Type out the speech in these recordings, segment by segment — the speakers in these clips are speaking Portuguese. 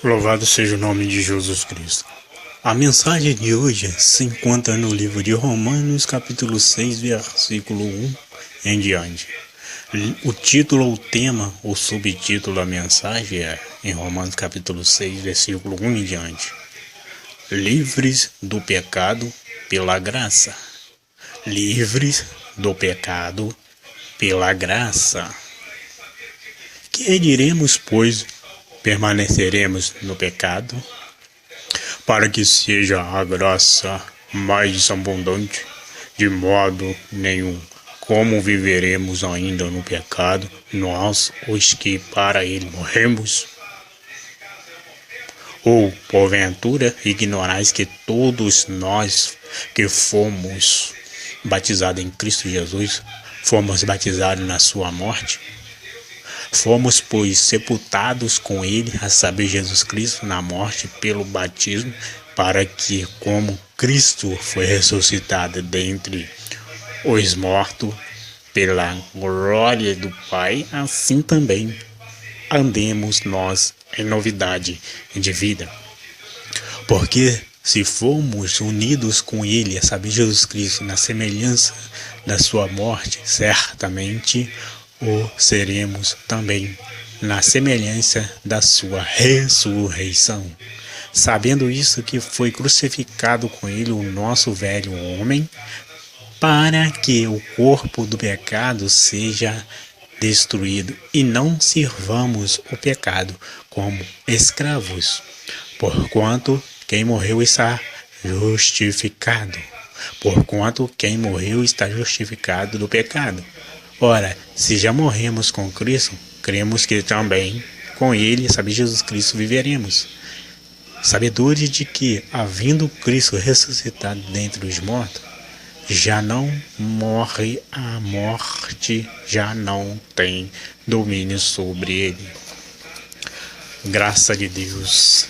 Louvado seja o nome de Jesus Cristo. A mensagem de hoje se encontra no livro de Romanos, capítulo 6, versículo 1 em diante. O título ou tema ou subtítulo da mensagem é, em Romanos, capítulo 6, versículo 1 em diante: livres do pecado pela graça. Livres do pecado pela graça. Que diremos, pois? Permaneceremos no pecado, para que seja a graça mais abundante? De modo nenhum. Como viveremos ainda no pecado, nós, os que para ele morremos? Ou, porventura, ignorais que todos nós que fomos batizados em Cristo Jesus, fomos batizados na sua morte? Fomos, pois, sepultados com ele, a saber, Jesus Cristo, na morte pelo batismo, para que, como Cristo foi ressuscitado dentre os mortos pela glória do Pai, assim também andemos nós em novidade de vida. Porque se formos unidos com ele, a saber, Jesus Cristo, na semelhança da sua morte, certamente o seremos também na semelhança da sua ressurreição. Sabendo isso, que foi crucificado com ele o nosso velho homem, para que o corpo do pecado seja destruído, e não sirvamos o pecado como escravos, porquanto quem morreu está justificado. Porquanto quem morreu está justificado do pecado. Ora, se já morremos com Cristo, cremos que também com ele, sabe, Jesus Cristo, viveremos. Sabedores de que, havendo Cristo ressuscitado dentre os mortos, já não morre, a morte já não tem domínio sobre ele. Graça de Deus.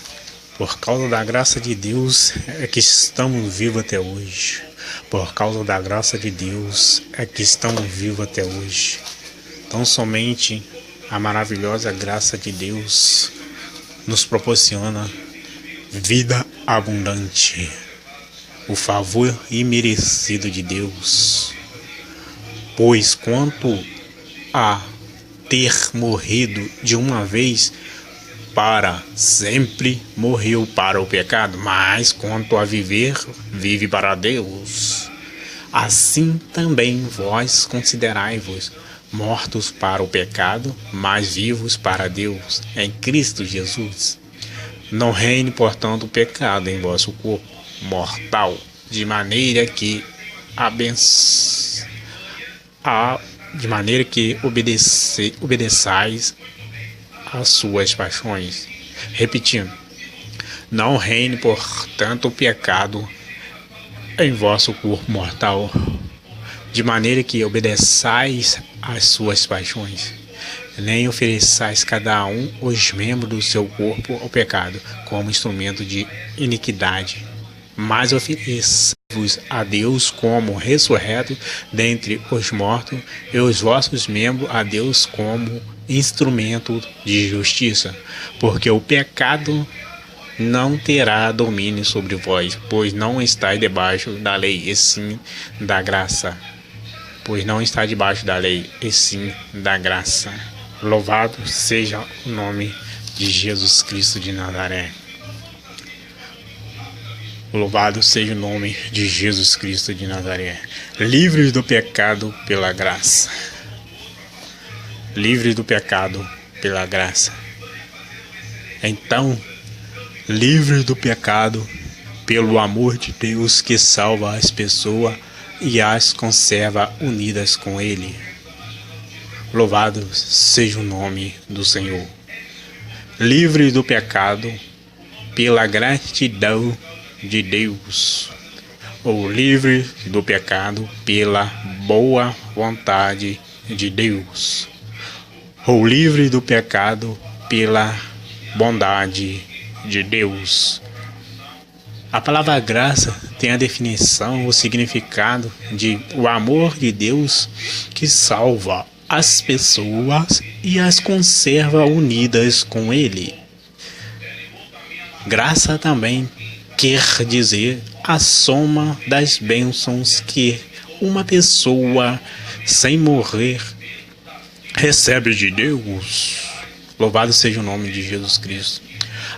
Por causa da graça de Deus é que estamos vivos até hoje. Por causa da graça de Deus é que estamos vivos até hoje. Tão somente a maravilhosa graça de Deus nos proporciona vida abundante. O favor imerecido de Deus. Pois quanto a ter morrido de uma vez para sempre, morreu para o pecado, mas quanto a viver, vive para Deus. Assim também vós considerai-vos mortos para o pecado, mas vivos para Deus, em Cristo Jesus. Não reine, portanto, o pecado em vosso corpo mortal, de maneira que obedeçais as suas paixões. Repetindo, não reine, portanto, o pecado em vosso corpo mortal, de maneira que obedeçais às suas paixões. Nem ofereçais cada um os membros do seu corpo ao pecado, como instrumento de iniquidade, mas ofereçai-vos a Deus como ressurreto dentre os mortos, e os vossos membros a Deus como instrumento de justiça, porque o pecado não terá domínio sobre vós, pois não estáis debaixo da lei, e sim da graça. Pois não está debaixo da lei, e sim da graça. Louvado seja o nome de Jesus Cristo de Nazaré. Louvado seja o nome de Jesus Cristo de Nazaré. Livres do pecado pela graça. Livres do pecado pela graça. Então, livres do pecado pelo amor de Deus que salva as pessoas e as conserva unidas com ele. Louvado seja o nome do Senhor. Livres do pecado pela gratidão de Deus, ou livre do pecado pela boa vontade de Deus, ou livre do pecado pela bondade de Deus. A palavra graça tem a definição, o significado de o amor de Deus que salva as pessoas e as conserva unidas com ele. Graça também quer dizer a soma das bênçãos que uma pessoa sem morrer recebe de Deus. Louvado seja o nome de Jesus Cristo.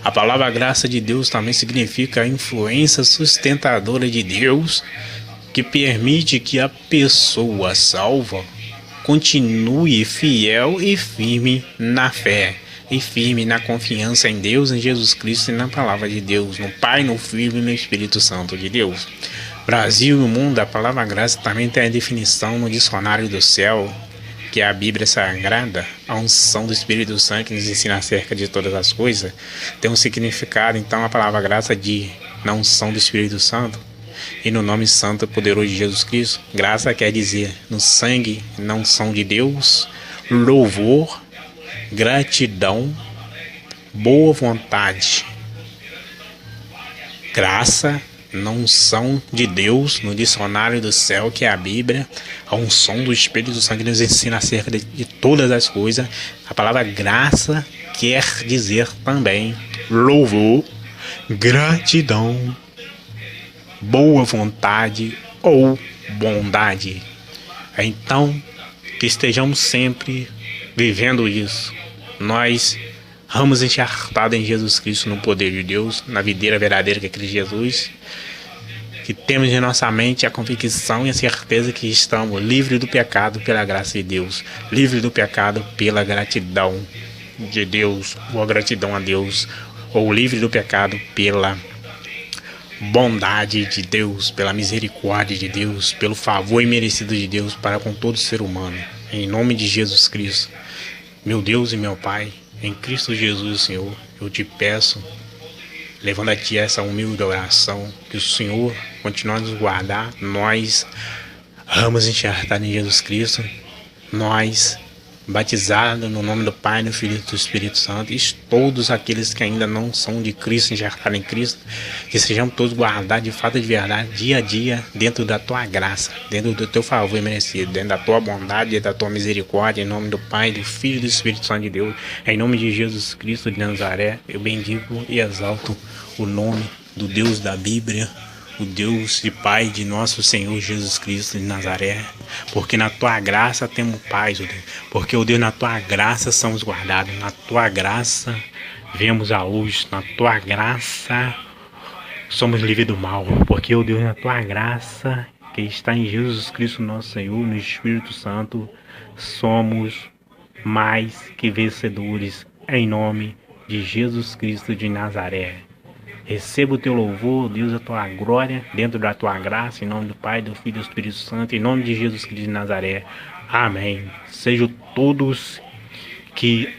A palavra graça de Deus também significa a influência sustentadora de Deus que permite que a pessoa salva continue fiel e firme na fé e firme na confiança em Deus, em Jesus Cristo e na palavra de Deus, no Pai, no Filho e no Espírito Santo de Deus. Brasil e o mundo, a palavra graça também tem a definição no dicionário do céu, que é a Bíblia Sagrada, a unção do Espírito Santo que nos ensina acerca de todas as coisas, tem um significado. Então a palavra graça de na unção do Espírito Santo e no nome santo e poderoso de Jesus Cristo. Graça quer dizer no sangue, na unção de Deus, louvor, gratidão, boa vontade. Graça na unção de Deus, no dicionário do céu, que é a Bíblia, a unção do Espírito Santo que nos ensina acerca de todas as coisas. A palavra graça quer dizer também louvor, gratidão, boa vontade ou bondade. Então, que estejamos sempre vivendo isso. Nós ramos encharcados em Jesus Cristo, no poder de Deus, na videira verdadeira que é Cristo Jesus, que temos em nossa mente a convicção e a certeza que estamos livres do pecado pela graça de Deus, livres do pecado pela gratidão de Deus, ou a gratidão a Deus, ou livres do pecado pela bondade de Deus, pela misericórdia de Deus, pelo favor imerecido de Deus para com todo ser humano. Em nome de Jesus Cristo, meu Deus e meu Pai, em Cristo Jesus, Senhor, eu te peço, levando a Ti essa humilde oração, que o Senhor continue a nos guardar, nós, ramos enxertados em Jesus Cristo, nós, batizados no nome do Pai, do Filho e do Espírito Santo, e todos aqueles que ainda não são de Cristo, enxertados em Cristo, que sejamos todos guardados de fato de verdade, dia a dia, dentro da Tua graça, dentro do Teu favor merecido, dentro da Tua bondade, dentro da Tua misericórdia, em nome do Pai, do Filho e do Espírito Santo de Deus, em nome de Jesus Cristo de Nazaré, eu bendigo e exalto o nome do Deus da Bíblia, o Deus e Pai de nosso Senhor Jesus Cristo de Nazaré, porque na Tua graça temos paz, ó Deus, porque, ó Deus, na Tua graça somos guardados, na Tua graça vemos a luz, na Tua graça somos livres do mal, porque, ó Deus, na Tua graça que está em Jesus Cristo nosso Senhor, no Espírito Santo, somos mais que vencedores, em nome de Jesus Cristo de Nazaré. Receba o Teu louvor, Deus, a Tua glória, dentro da Tua graça, em nome do Pai, do Filho e do Espírito Santo, em nome de Jesus Cristo de Nazaré. Amém. Sejam todos que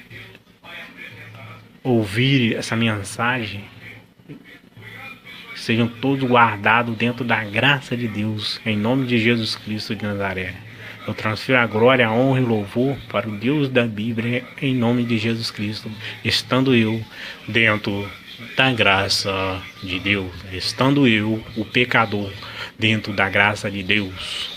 ouvirem essa mensagem, sejam todos guardados dentro da graça de Deus, em nome de Jesus Cristo de Nazaré. Eu transfiro a glória, a honra e o louvor para o Deus da Bíblia, em nome de Jesus Cristo, estando eu dentro da graça de Deus, estando eu, o pecador, dentro da graça de Deus.